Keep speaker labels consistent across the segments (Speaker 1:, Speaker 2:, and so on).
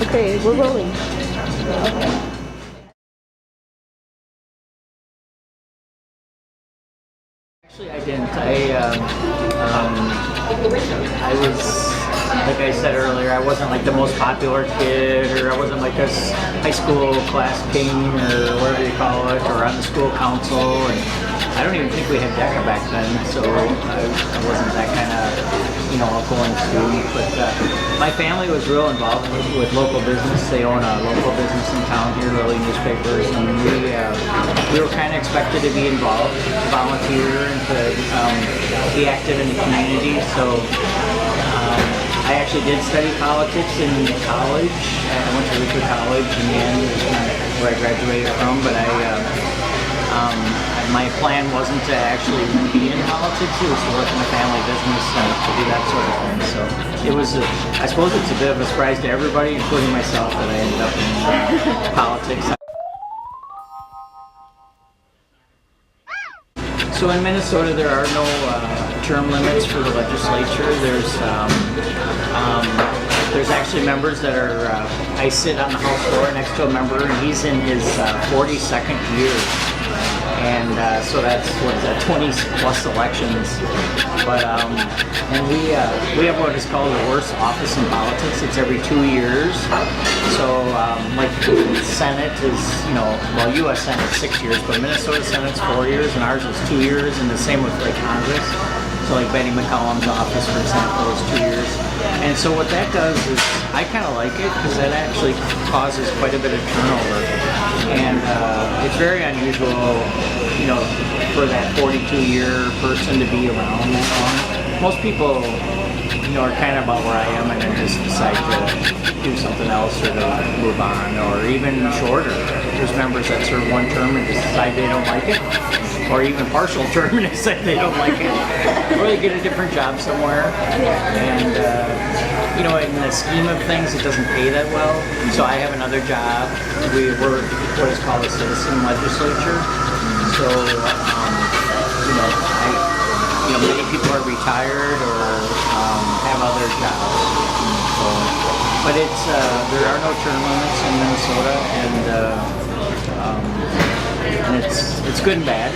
Speaker 1: Okay, we're rolling.
Speaker 2: Actually, I didn't. I was, like I said earlier, I wasn't like the most popular kid, or I wasn't like this high school class king, or whatever you call it, or on the school council. And I don't even think we had DECA back then, so I wasn't that kind of, outgoing student. But my family was real involved with local business. They own a local business in town here, Lillie Newspapers, and we were kind of expected to be involved, volunteer, and to be active in the community. So I actually did study politics in college. I went to Richard College in the end, where I graduated from, but my plan wasn't to actually be in politics. It was to work in a family business and to do that sort of thing. So it was, I suppose it's a bit of a surprise to everybody, including myself, that I ended up in politics. So in Minnesota, there are no term limits for the legislature. There's actually members that are, I sit on the House floor next to a member, and he's in his 42nd year. And so that's, 20 plus elections. But, and we have what is called the worst office in politics. It's every 2 years. So, like the Senate is, well, U.S. Senate 6 years, but Minnesota Senate's 4 years, and ours is 2 years, and the same with like Congress. So like Betty McCollum's office, for example, is 2 years. And so what that does is, I kind of like it, because that actually causes quite a bit of turnover. And it's very unusual, for that 42-year person to be around that long. Most people, are kind of about where I am, and then just decide to do something else or to move on, or even shorter. There's members that serve one term and decide they don't like it, or even partial term and decide they don't like it, or they get a different job somewhere. And in the scheme of things, it doesn't pay that well. So I have another job. We're what is called a citizen legislature. So many people are retired or have other jobs. So, but there are no term limits in Minnesota, and it's good and bad.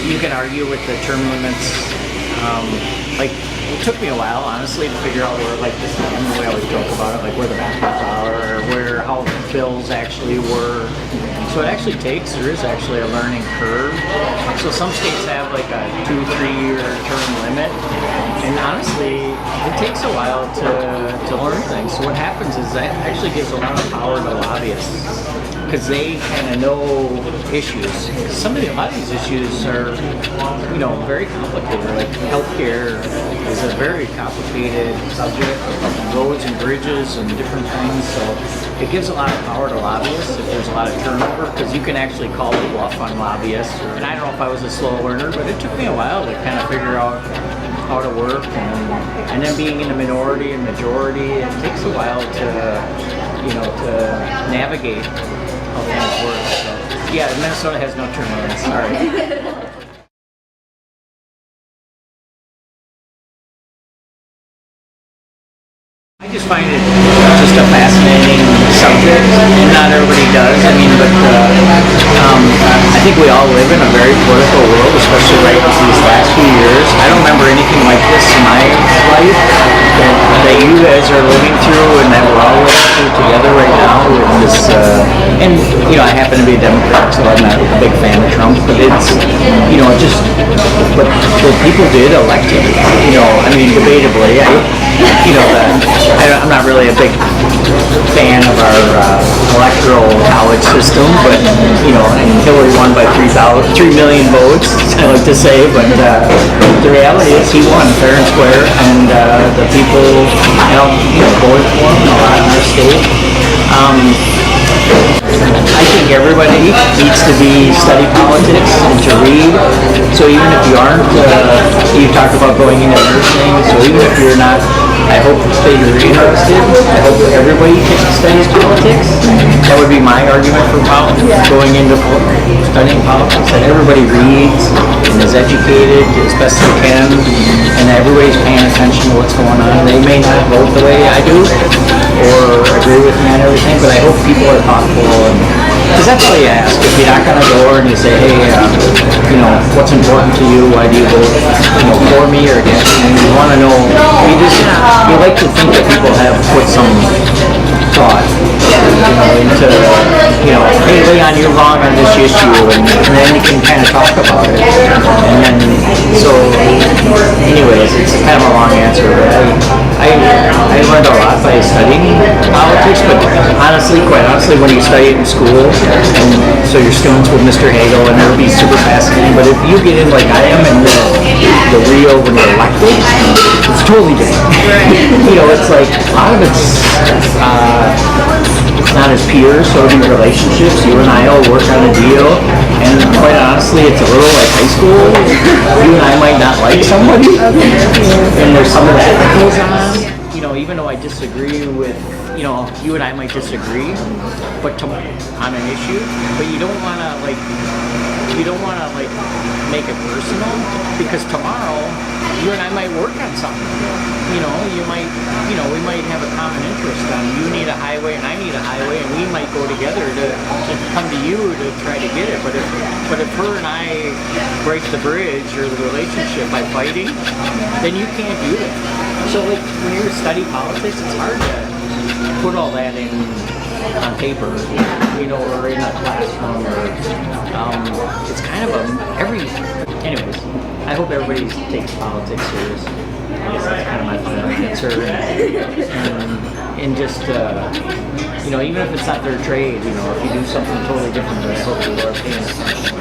Speaker 2: You can argue with the term limits. It took me a while, honestly, to figure out where, like, this, we always joke about it, like where the bathrooms are, or how bills actually were. So there is actually a learning curve. So some states have like a 2-3 year term limit, and honestly, it takes a while to learn things. So what happens is that actually gives a lot of power to lobbyists, because they kind of know issues. A lot of these issues are, very complicated. Like healthcare is a very complicated subject, roads and bridges and different things. So it gives a lot of power to lobbyists if there's a lot of turnover, because you can actually call the bluff on lobbyists. And I don't know if I was a slow learner, but it took me a while to kind of figure out how to work, and then being in the minority and majority, it takes a while to navigate how things work. So, yeah, Minnesota has no term limits. Sorry. I just find it just a fascinating subject, and not everybody does. I think we all live in a very political world, especially right these last few years. I don't remember anything like this in my life that you guys are living through, and that we're all living through together right now with this. I happen to be a Democrat, so I'm not a big fan of Trump, but it's, just what people did elect him. Debatably, I'm not really a big fan of our electoral college system, but Hillary won by 3 million votes, I like to say, but the reality is he won fair and square, and the people voted for him a lot in our state. I think everybody needs to study politics and to read. So even if you aren't, you talk about going into nursing, so even if you're not, I hope that you're interested. I hope everybody studies politics. That would be my argument for going into studying politics, that everybody reads and is educated as best they can, and everybody's paying attention to what's going on. They may not vote the way I do, or agree with me on hope people are thoughtful, because that's all you ask. If you knock on a door and you say, hey, what's important to you? Why do you vote, for me or against me? You want to know. You like to think that people have put some thought, into, hey, Leon, you're wrong on this issue, and then you can kind of talk about it. And then, so, anyways, it's kind of a long answer, but I learned a lot by studying politics, but quite honestly, when you study it in school, and so your students with Mr. Hagel, and it'll be super fascinating, but if you get in like I am in the real when you're elected, it's totally different. It's like a lot of it's not as peers, so it'll be relationships. You and I will work on a deal, and quite honestly, it's a little like high school. You and I might not like somebody, and there's some of that goes on. Even though I disagree with, you and I might disagree, but on an issue, but you don't want to make it personal, because tomorrow you and I might work on something. We might have a common interest on, you need a highway and I need a highway, and we might go together to come to you to try to get it. But if her and I break the bridge or the relationship by fighting, then you can't do it. So like when you study politics, it's hard to put all that on paper, or in a classroom, or it's kind of anyways, I hope everybody takes politics serious. I guess that's kind of my final answer. And just, even if it's not their trade, if you do something totally different, I hope people are paying attention.